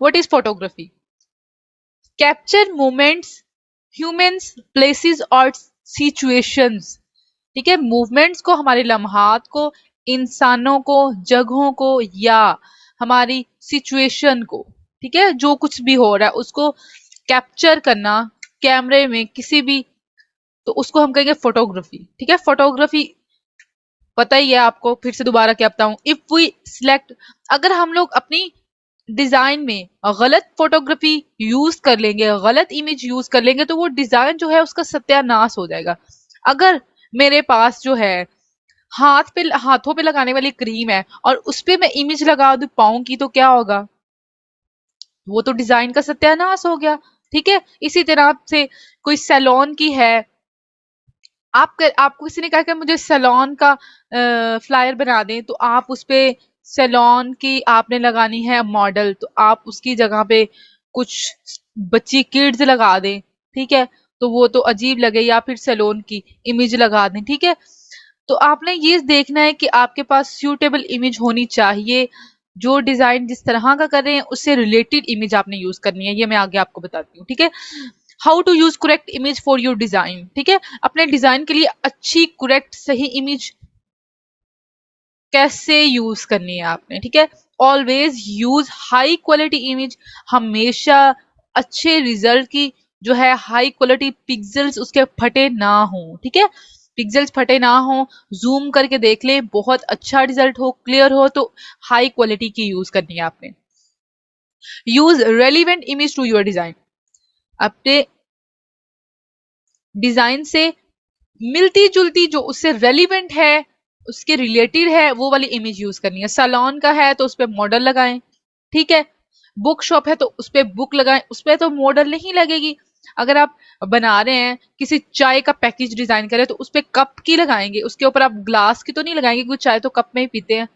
What is photography? Capture moments, humans, places और situations. ठीक है, मूवमेंट्स को, हमारे लम्हात को, इंसानों को, जगहों को या हमारी सिचुएशन को, ठीक है, जो कुछ भी हो रहा है उसको कैप्चर करना कैमरे में किसी भी, तो उसको हम कहेंगे फोटोग्राफी। ठीक है, फोटोग्राफी पता ही है आपको, फिर से दोबारा क्या बताऊं। इफ वी सिलेक्ट, अगर हम लोग अपनी डिजाइन में गलत फोटोग्राफी यूज कर लेंगे, गलत इमेज यूज कर लेंगे, तो वो डिजाइन जो है उसका सत्यानाश हो जाएगा। अगर मेरे पास जो है हाथों पे लगाने वाली क्रीम है और उस पे मैं इमेज लगा दूं पाँव की, तो क्या होगा? वो तो डिजाइन का सत्यानाश हो गया। ठीक है, इसी तरह से कोई सैलून की है, आपको किसी ने कहा कि मुझे सैलून का फ्लायर बना दें, तो आप उस पे सैलून की आपने लगानी है मॉडल, तो आप उसकी जगह पे कुछ बच्ची किड्स लगा दें। ठीक है, तो वो तो अजीब लगे, या फिर सैलून की इमेज लगा दें। ठीक है, तो आपने ये देखना है कि आपके पास सूटेबल इमेज होनी चाहिए। जो डिजाइन जिस तरह का कर रहे हैं उससे रिलेटेड इमेज आपने यूज करनी है, ये मैं आगे आपको बताती हूँ। ठीक है, how to use correct image for your design. ठीक है, अपने डिजाइन के लिए अच्छी, करेक्ट, सही इमेज कैसे यूज करनी है आपने। ठीक है, always use high quality image, हमेशा अच्छे रिजल्ट की जो है हाई क्वालिटी पिक्सल्स उसके फटे ना हो। ठीक है, पिक्सल्स फटे ना हो, जूम करके देख ले, बहुत अच्छा रिजल्ट हो, क्लियर हो, तो हाई क्वालिटी की यूज करनी है आपने। Use relevant image to your design, अपने डिजाइन से मिलती जुलती, जो उससे रेलिवेंट है, उसके रिलेटेड है, वो वाली इमेज यूज करनी है। सैलून का है तो उस पर मॉडल लगाएं। ठीक है, बुक शॉप है तो उस पर बुक लगाएं, उस पर तो मॉडल नहीं लगेगी। अगर आप बना रहे हैं किसी चाय का पैकेज डिजाइन करें, तो उस पर कप की लगाएंगे, उसके ऊपर आप ग्लास की तो नहीं लगाएंगे, क्योंकि चाय तो कप में ही पीते हैं।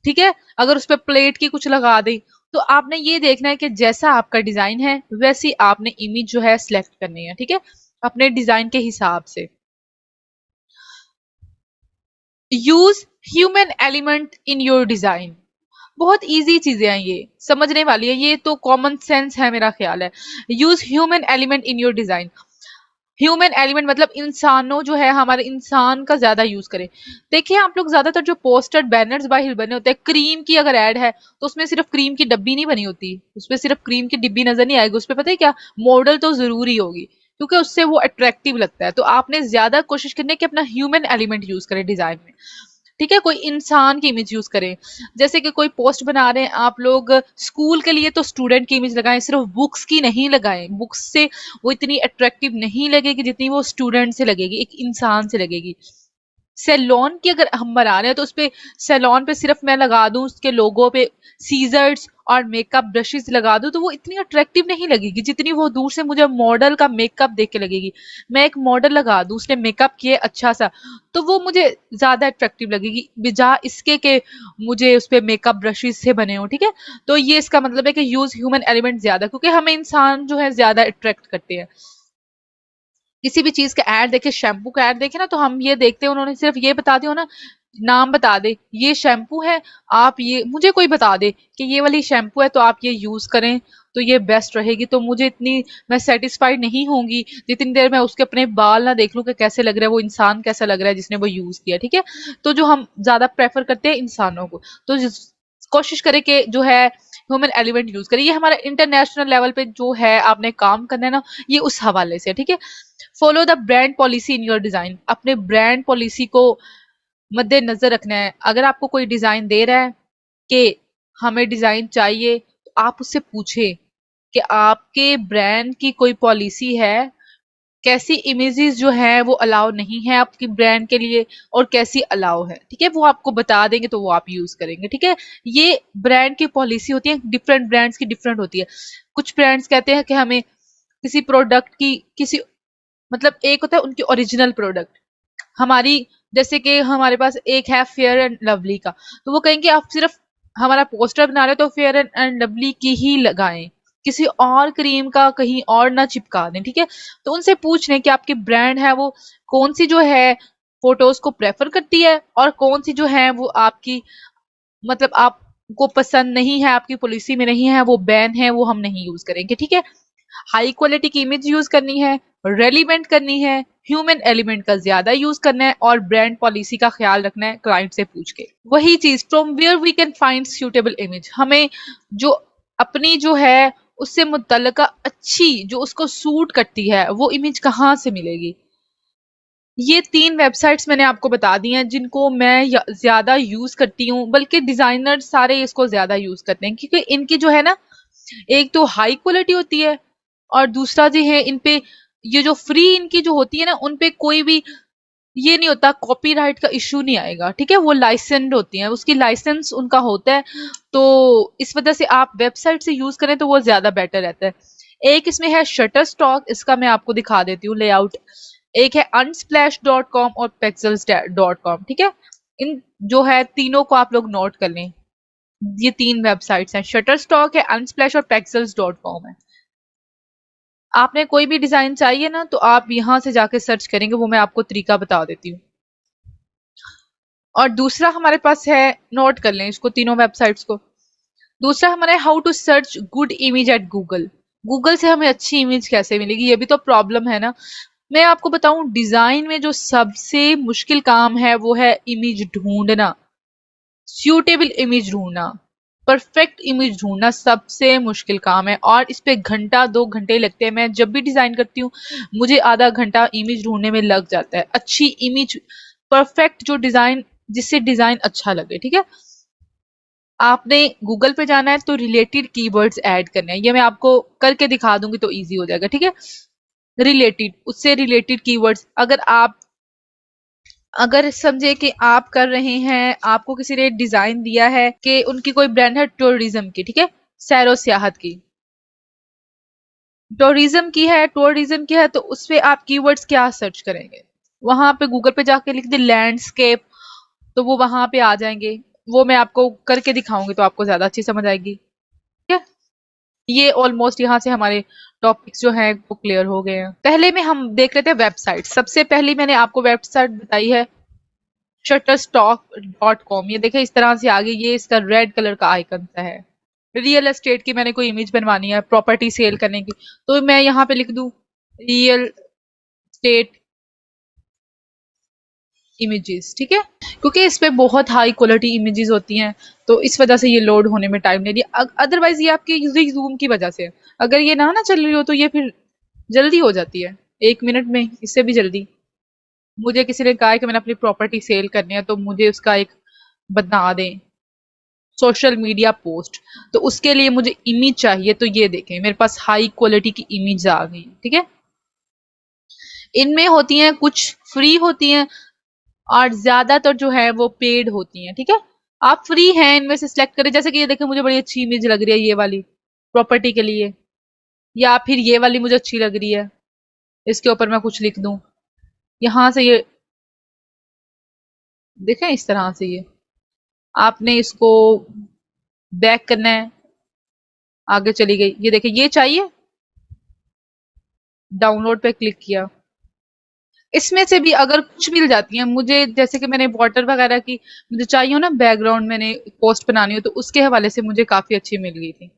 ठीक है, अगर उस पर प्लेट की कुछ लगा दें, तो आपने ये देखना है कि जैसा आपका डिजाइन है वैसी आपने इमेज जो है सिलेक्ट करनी है। ठीक है, अपने डिजाइन के हिसाब से। Use human element in your design, बहुत इजी चीजें हैं, ये समझने वाली है, ये तो कॉमन सेंस है मेरा ख्याल है। Use human element in your design, human element मतलब इंसानों जो है, हमारे इंसान का ज्यादा यूज करें। देखिए आप लोग ज्यादातर जो पोस्टर बैनर्स बाहर बने होते हैं, क्रीम की अगर ऐड है तो उसमें सिर्फ क्रीम की डब्बी नहीं बनी होती, उसमें सिर्फ क्रीम की डिब्बी नजर नहीं आएगी, उसपे पता है क्या, मॉडल तो जरूरी होगी, क्योंकि उससे वो अट्रैक्टिव लगता है। तो आपने ज्यादा कोशिश करनी है कि अपना ह्यूमन एलिमेंट यूज करें डिजाइन में। ठीक है, कोई इंसान की इमेज यूज करें, जैसे कि कोई पोस्ट बना रहे हैं आप लोग स्कूल के लिए, तो स्टूडेंट की इमेज लगाएं, सिर्फ बुक्स की नहीं लगाएं, बुक्स से वो इतनी अट्रैक्टिव नहीं लगेगी जितनी वो स्टूडेंट से लगेगी, एक इंसान से लगेगी। सैलून की अगर हम बना रहे हैं तो उसपे सैलून पे सिर्फ मैं लगा दूं उसके लोगो पे सीजर्स और मेकअप ब्रशेस लगा दूं, तो वो इतनी अट्रैक्टिव नहीं लगेगी जितनी वो दूर से मुझे मॉडल का मेकअप देख के लगेगी। मैं एक मॉडल लगा दूं, उसने मेकअप किए अच्छा सा, तो वो मुझे ज्यादा अट्रैक्टिव लगेगी बिजा इसके के मुझे उस पे मेकअप ब्रशेस से बने हो। ठीक है, तो ये इसका मतलब है कि यूज ह्यूमन एलिमेंट ज्यादा, क्योंकि हमें इंसान जो है ज्यादा अट्रैक्ट करते हैं। किसी भी चीज का ऐड देखे, शैम्पू का ऐड देखे ना, तो हम ये देखते हैं, उन्होंने सिर्फ ये बता दिया हो ना, नाम बता दे ये शैम्पू है, आप ये मुझे कोई बता दे कि ये वाली शैम्पू है तो आप ये यूज करें तो ये बेस्ट रहेगी, तो मुझे इतनी, मैं सेटिस्फाइड नहीं होंगी जितनी देर मैं उसके अपने बाल ना देख लूं कि कैसे लग रहा है, वो इंसान कैसा लग रहा है जिसने वो यूज किया। ठीक है, तो जो हम ज्यादा प्रेफर करते हैं इंसानों को, तो कोशिश करें कि जो है ह्यूमन एलिमेंट यूज करें। ये हमारा इंटरनेशनल लेवल पे जो है आपने काम करना है ना, ये उस हवाले से। ठीक है, follow the brand policy in your design, अपने ब्रांड पॉलिसी को मद्देनजर रखना है। अगर आपको कोई डिजाइन दे रहा है कि हमें डिजाइन चाहिए, तो आप उससे पूछे कि आपके ब्रांड की कोई पॉलिसी है, कैसी इमेजेस जो है वो अलाउ नहीं है आपकी ब्रांड के लिए और कैसी अलाउ है। ठीक है, वो आपको बता देंगे तो वो आप यूज करेंगे। ठीक है, ये ब्रांड की पॉलिसी होती है, डिफरेंट ब्रांड्स की डिफरेंट होती है। कुछ ब्रांड्स कहते हैं कि हमें किसी प्रोडक्ट की किसी, मतलब एक होता है उनकी ओरिजिनल प्रोडक्ट, हमारी, जैसे कि हमारे पास एक है फेयर एंड लवली का, तो वो कहेंगे आप सिर्फ हमारा पोस्टर बना रहे हो तो फेयर एंड लवली की ही लगाएं, किसी और क्रीम का कहीं और ना चिपका दें। ठीक है, तो उनसे पूछ लें कि आपकी ब्रांड है वो कौन सी जो है फोटोज को प्रेफर करती है और कौन सी जो है वो आपकी, मतलब आप को पसंद नहीं है, आपकी पॉलिसी में नहीं है, वो बैन है, वो हम नहीं यूज करेंगे, ठीक है। हाई क्वालिटी की इमेज यूज करनी है, रेलिवेंट करनी है, ह्यूमन एलिमेंट का ज्यादा यूज करना है और ब्रांड पॉलिसी का ख्याल रखना है क्लाइंट से पूछ के। वही चीज, from where we can find suitable image, हमें जो अपनी जो है उससे मुतल्लिका अच्छी जो उसको सूट करती है वो इमेज कहाँ से मिलेगी। ये 3 वेबसाइट्स मैंने आपको बता दी हैं जिनको मैं ज्यादा यूज करती हूँ, बल्कि डिजाइनर सारे इसको ज्यादा यूज करते हैं क्योंकि इनकी जो है ना, एक तो हाई क्वालिटी होती है और दूसरा जो है इन पे ये जो फ्री इनकी जो होती है ना, उन पे कोई भी ये नहीं होता, कॉपीराइट का इश्यू नहीं आएगा, ठीक है। वो लाइसेंस्ड होती हैं, उसकी लाइसेंस उनका होता है, तो इस वजह से आप वेबसाइट से यूज करें तो वो ज्यादा बेटर रहता है। एक इसमें है शटर स्टॉक, इसका मैं आपको दिखा देती हूँ लेआउट। एक है unsplash.com और pexels.com, ठीक है। इन जो है तीनों को आप लोग नोट कर लें, ये 3 वेबसाइट्स हैं, शटर स्टॉक है, अनस्प्लैश और pexels.com है। आपने कोई भी डिजाइन चाहिए ना तो आप यहाँ से जाके सर्च करेंगे, वो मैं आपको तरीका बता देती हूँ। और दूसरा हमारे पास है, नोट कर लें इसको, तीनों वेबसाइट्स को। दूसरा हमारा है how to search good image at Google. Google से हमें अच्छी इमेज कैसे मिलेगी, ये भी तो प्रॉब्लम है ना। मैं आपको बताऊं, डिजाइन में जो सबसे मुश्किल काम है वो है इमेज ढूंढना, सूटेबल इमेज ढूंढना, परफेक्ट इमेज ढूंढना सबसे मुश्किल काम है और इस पे घंटा 2 घंटे लगते हैं। मैं जब भी डिजाइन करती हूँ मुझे आधा घंटा इमेज ढूंढने में लग जाता है, अच्छी इमेज, परफेक्ट जो डिजाइन, जिससे डिजाइन अच्छा लगे, ठीक है। आपने गूगल पे जाना है तो रिलेटेड कीवर्ड्स ऐड करने हैं, ये मैं आपको करके दिखा दूंगी तो इजी हो जाएगा, ठीक है। रिलेटेड, उससे रिलेटेड कीवर्ड्स, अगर समझे कि आप कर रहे हैं, आपको किसी ने डिजाइन दिया है कि उनकी कोई ब्रांड है टूरिज्म की, ठीक है, सैरो सियाहत की, टूरिज्म की है तो उस पे आप कीवर्ड्स क्या सर्च करेंगे, वहां पे गूगल पे जाके लिख दे लैंडस्केप, तो वो वहां पे आ जाएंगे। वो मैं आपको करके दिखाऊंगी तो आपको ज्यादा अच्छी समझ आएगी, ठीक है। ये ऑलमोस्ट यहाँ से हमारे टॉपिक्स जो हैं वो क्लियर हो गए हैं। पहले में हम देख लेते हैं वेबसाइट। सबसे पहली मैंने आपको वेबसाइट बताई है shutterstock.com। ये देखे इस तरह से आगे, ये इसका रेड कलर का आइकन सा है। रियल एस्टेट की मैंने कोई इमेज बनवानी है, प्रॉपर्टी सेल करने की, तो मैं यहाँ पे लिख दूं रियल एस्टेट इमेजेस, ठीक है। क्योंकि इस पे बहुत हाई क्वालिटी इमेजेस होती हैं तो इस वजह से ये लोड होने में टाइम ले लिया। अदरवाइज ये आपके जूम की वजह से, अगर ये ना चल रही हो तो ये फिर जल्दी हो जाती है, 1 मिनट में, इससे भी जल्दी। मुझे किसी ने कहा है कि मैंने अपनी प्रॉपर्टी सेल करनी है तो मुझे उसका एक बना दें सोशल मीडिया पोस्ट, तो उसके लिए मुझे इमेज चाहिए, तो ये देखें मेरे पास हाई क्वालिटी की इमेज आ गई, ठीक है। इनमें होती हैं कुछ फ्री होती हैं और ज्यादातर जो है वो पेड होती हैं, ठीक है। आप फ्री हैं इनमें से सिलेक्ट करें, जैसे कि ये देखें मुझे बड़ी अच्छी इमेज लग रही है ये वाली प्रॉपर्टी के लिए, या फिर ये वाली मुझे अच्छी लग रही है, इसके ऊपर मैं कुछ लिख दूं, यहाँ से ये देखें इस तरह से, ये आपने इसको बैक करना है, आगे चली गई, ये देखिए ये चाहिए, डाउनलोड पे क्लिक किया। इसमें से भी अगर कुछ मिल जाती है मुझे, जैसे कि मैंने वाटर वगैरह की मुझे चाहिए हो ना, बैकग्राउंड मैंने पोस्ट बनानी हो, तो उसके हवाले से मुझे काफी अच्छी मिल गई थी।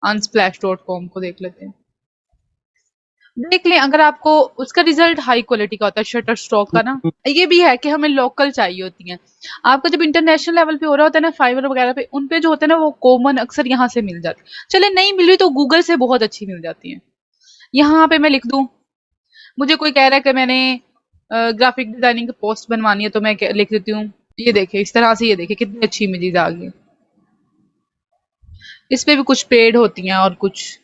unsplash.com को देख लेते हैं, देख लें अगर आपको उसका रिजल्ट हाई क्वालिटी का होता है शटर स्टॉक का ना। ये भी है कि हमें लोकल चाहिए होती हैं, आपका जब इंटरनेशनल लेवल पे हो रहा होता है ना, फाइवर वगैरह पे, उन पे जो होता है ना वो कॉमन अक्सर यहाँ से मिल जाती है। चले नहीं मिल रही तो गूगल से बहुत अच्छी मिल जाती है। यहाँ पे मैं लिख दूं, मुझे कोई कह रहा है कि मैंने ग्राफिक डिजाइनिंग की पोस्ट बनवानी है तो मैं लिख देती हूँ, ये देखिए इस तरह से, ये देखिए कितनी अच्छी इमेजेस आ गई। इस पे भी कुछ पेड होती हैं और कुछ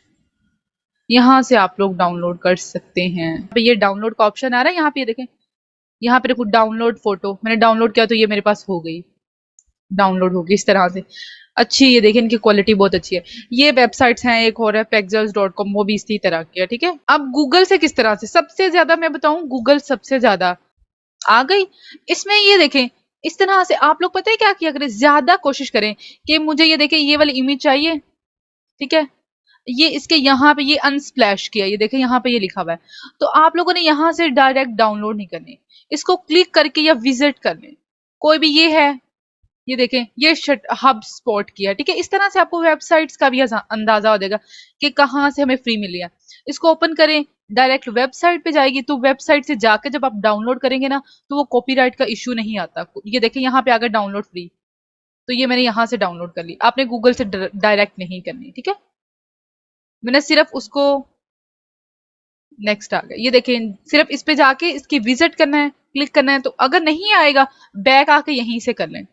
यहाँ से आप लोग डाउनलोड कर सकते हैं। ये डाउनलोड का ऑप्शन आ रहा है यहाँ पे, ये देखें यहाँ पे कुछ डाउनलोड फोटो, मैंने डाउनलोड किया तो ये मेरे पास हो गई, डाउनलोड होगी इस तरह से अच्छी। ये देखिए इनकी क्वालिटी बहुत अच्छी है। ये वेबसाइट्स हैं, एक और है pexels.com, वो भी इसी तरह की है, ठीक है। अब गूगल से किस तरह से, सबसे ज्यादा मैं बताऊं गूगल सबसे ज्यादा आ गई इसमें। ये देखें इस तरह से आप लोग पता है क्या किया करें, ज्यादा कोशिश करें कि मुझे ये देखें ये वाली इमेज चाहिए, ठीक है। ये इसके यहाँ पे ये अनस्प्लैश किया, ये देखें यहाँ पे ये लिखा हुआ है, तो आप लोगों ने यहाँ से डायरेक्ट डाउनलोड नहीं करनी, इसको क्लिक करके या विजिट करने, कोई भी ये है ये देखें, ये हब स्पॉट किया, ठीक है। इस तरह से आपको वेबसाइट्स का भी अंदाजा हो जाएगा कि कहाँ से हमें फ्री मिली है। इसको ओपन करें, डायरेक्ट वेबसाइट पे जाएगी, तो वेबसाइट से जाकर जब आप डाउनलोड करेंगे ना, तो वो कॉपीराइट का इश्यू नहीं आता। ये देखें, यहाँ पे आ गया डाउनलोड फ्री, तो ये मैंने यहाँ से डाउनलोड कर ली। आपने गूगल से डायरेक्ट नहीं करनी, ठीक है। मैंने सिर्फ उसको, नेक्स्ट आ गया, ये देखें, सिर्फ इस पे जाके इसकी विजिट करना है, क्लिक करना है। तो अगर नहीं आएगा, बैक आके यहीं से कर लें,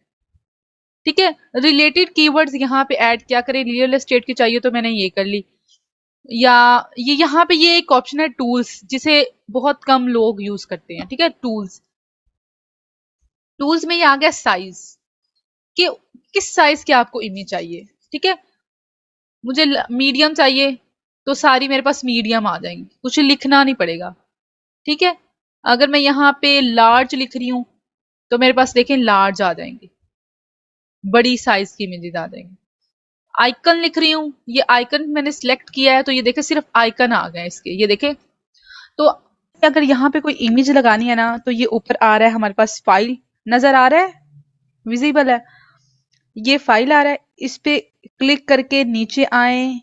ठीक है। रिलेटेड कीवर्ड्स यहाँ पे ऐड क्या करें, रियल एस्टेट की चाहिए तो मैंने ये कर ली। या ये यहाँ पे ये एक ऑप्शन है टूल्स, जिसे बहुत कम लोग यूज करते हैं, ठीक है। टूल्स, टूल्स में ये आ गया साइज, कि किस साइज की आपको इमेज चाहिए, ठीक है। मुझे मीडियम चाहिए, तो सारी मेरे पास मीडियम आ जाएंगी, कुछ लिखना नहीं पड़ेगा, ठीक है। अगर मैं यहाँ पे लार्ज लिख रही हूँ, तो मेरे पास देखें लार्ज आ जाएंगे, बड़ी साइज की इमेजेस आ जाएंगी। आइकन लिख रही हूँ, ये आइकन मैंने सिलेक्ट किया है, तो ये देखे सिर्फ आइकन आ गए इसके, ये देखे। तो अगर यहाँ पे कोई इमेज लगानी है ना, तो ये ऊपर आ रहा है हमारे पास, फाइल नजर आ रहा है, विजिबल है, ये फाइल आ रहा है। इस पे क्लिक करके नीचे आए,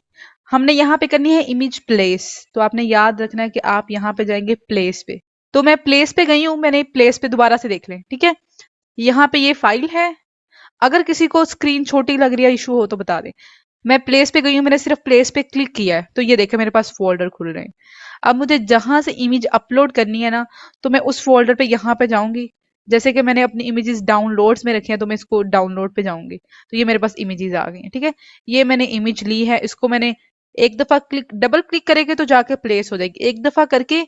हमने यहाँ पे करनी है इमेज प्लेस, तो आपने याद रखना है कि आप यहाँ पे जाएंगे प्लेस पे। तो मैं प्लेस पे गई हूँ, मैंने प्लेस पे दोबारा से देख लें, ठीक है। यहाँ पे ये फाइल है, अगर किसी को स्क्रीन छोटी लग रही है, इशू हो तो बता दें। मैं प्लेस पे गई हूँ, मैंने सिर्फ प्लेस पे क्लिक किया है, तो ये देखे मेरे पास फोल्डर खुल रहे हैं। अब मुझे जहां से इमेज अपलोड करनी है ना, तो मैं उस फोल्डर पे यहाँ पे जाऊंगी। जैसे कि मैंने अपनी इमेजेस डाउनलोड्स में रखी हैं, तो मैं इसको डाउनलोड पे जाऊंगी, तो ये मेरे पास इमेजेस आ गई हैं, ठीक है। ये मैंने इमेज ली है, इसको मैंने एक दफा क्लिक, डबल क्लिक करेंगे तो जाके प्लेस हो जाएगी, एक दफा करके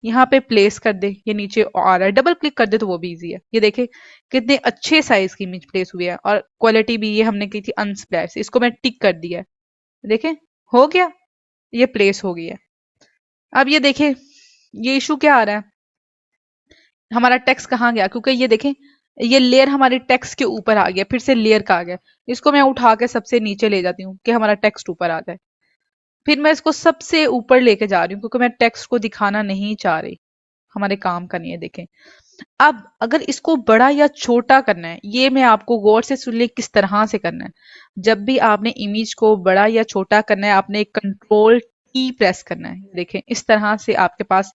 यहाँ पे प्लेस कर दे, ये नीचे आ रहा है, डबल क्लिक कर दे तो वो भी इजी है। ये देखे कितने अच्छे साइज की इमेज प्लेस हुई है, और क्वालिटी भी ये हमने की थी अनस्प्लैश, इसको मैं टिक कर दिया है, देखें हो गया, ये प्लेस हो गई है। अब ये देखें, ये इशू क्या आ रहा है, हमारा टेक्स्ट कहाँ गया, क्योंकि ये देखें ये लेयर हमारे टेक्स्ट के ऊपर आ गया, फिर से लेयर का आ गया। इसको मैं उठा के सबसे नीचे ले जाती हूँ कि हमारा टेक्स्ट ऊपर आ जाए, फिर मैं इसको सबसे ऊपर लेके जा रही हूँ, क्योंकि मैं टेक्स्ट को दिखाना नहीं चाह रही, हमारे काम का नहीं है। देखें, अब अगर इसको बड़ा या छोटा करना है, ये मैं आपको गौर से सुन ले किस तरह से करना है। जब भी आपने इमेज को बड़ा या छोटा करना है, आपने कंट्रोल की प्रेस करना है। देखें इस तरह से आपके पास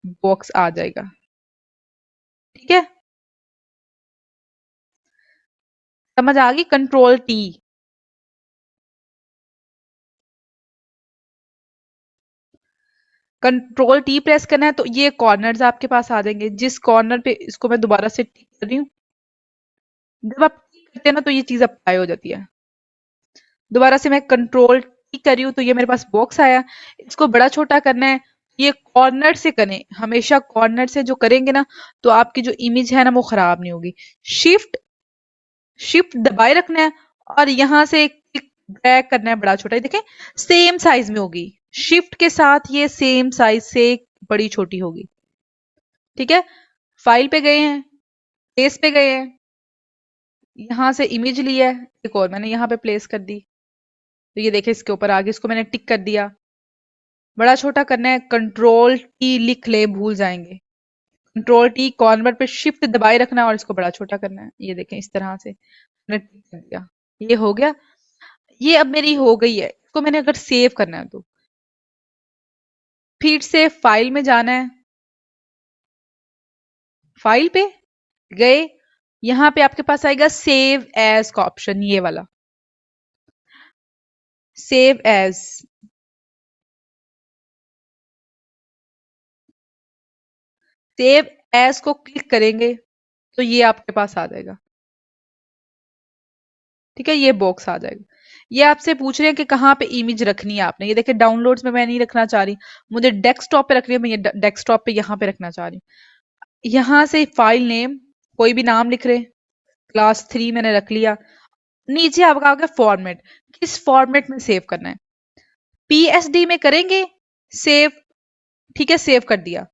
बॉक्स आ जाएगा, ठीक है। समझ आ गई, control T. Control T press करना है, तो ये कॉर्नर्स आपके पास आ जाएंगे। जिस कॉर्नर पे, इसको मैं दोबारा से टिक कर रही हूँ, जब आप टिक करते हैं ना, तो ये चीज अप्लाई हो जाती है। दोबारा से मैं कंट्रोल टिक कर रही हूँ, तो ये मेरे पास बॉक्स आया। इसको बड़ा छोटा करना है, ये कॉर्नर से करें, हमेशा कॉर्नर से जो करेंगे ना, तो आपकी जो इमेज है ना, वो खराब नहीं होगी। शिफ्ट शिफ्ट दबाए रखना है, और यहां से क्लिक ड्रैग करना है, बड़ा छोटा, ये देखें सेम साइज में होगी। शिफ्ट के साथ ये सेम साइज से बड़ी छोटी होगी, ठीक है। फाइल पे गए हैं, प्लेस पे गए हैं, यहां से इमेज ली है, एक और मैंने यहाँ पे प्लेस कर दी, तो ये देखे इसके ऊपर आ गया, इसको मैंने टिक कर दिया। बड़ा छोटा करना है, कंट्रोल टी लिख ले, भूल जाएंगे। कंट्रोल टी, कॉर्नर पे शिफ्ट दबाए रखना है, और इसको बड़ा छोटा करना है। ये देखें इस तरह से मैंने टिक कर दिया, ये हो गया। ये अब मेरी हो गई है। इसको मैंने अगर सेव करना है, तो फिर से फाइल में जाना है, फाइल पे गए, यहां पे आपके पास आएगा सेव एज का ऑप्शन, ये वाला सेव एज। सेव एज को क्लिक करेंगे, तो ये आपके पास आ जाएगा, ठीक है। ये बॉक्स आ जाएगा। ये आपसे पूछ रहे हैं कि कहाँ पे इमेज रखनी है आपने। ये देखिए डाउनलोड्स में मैं नहीं रखना चाह रही, मुझे डेस्कटॉप पे रखनी है, मैं ये डेस्कटॉप पे यहाँ पे रखना चाह रही हूँ। यहाँ से फाइल नेम कोई भी नाम लिख रहे, क्लास 3 मैंने रख लिया। नीचे आपका आ गया फॉर्मेट, किस फॉर्मेट में सेव करना है। पीएसडी में करेंगे सेव, ठीक है, सेव कर दिया।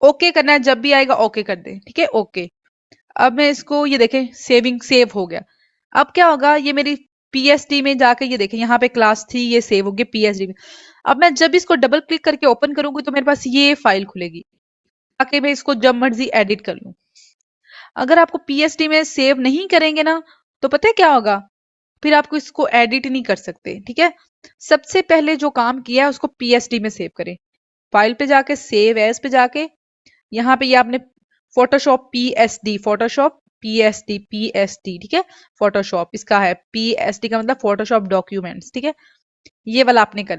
ओके करना है, जब भी आएगा ओके कर दे, ठीक है, ओके। अब मैं इसको, ये देखें सेविंग सेव हो गया। अब क्या होगा, ये मेरी पीएसडी में जाके, ये देखें यहाँ पे क्लास 3 ये सेव हो गया पीएसडी में। अब मैं जब इसको डबल क्लिक करके ओपन करूंगी, तो मेरे पास ये फाइल खुलेगी, ताकि मैं इसको जब मर्जी एडिट कर लूं। अगर आपको पीएसडी में सेव नहीं करेंगे ना, तो पता है क्या होगा, फिर आपको इसको एडिट नहीं कर सकते। ठीक है, सबसे पहले जो काम किया है उसको पीएसडी में सेव करें। फाइल पे जाके सेव एज पे जाके यहाँ पे ये आपने Photoshop PSD, Photoshop PSD, PSD, ठीक है, फोटोशॉप इसका है, पीएसडी का मतलब फोटोशॉप डॉक्यूमेंट्स। ठीक है, ये वाला आपने कर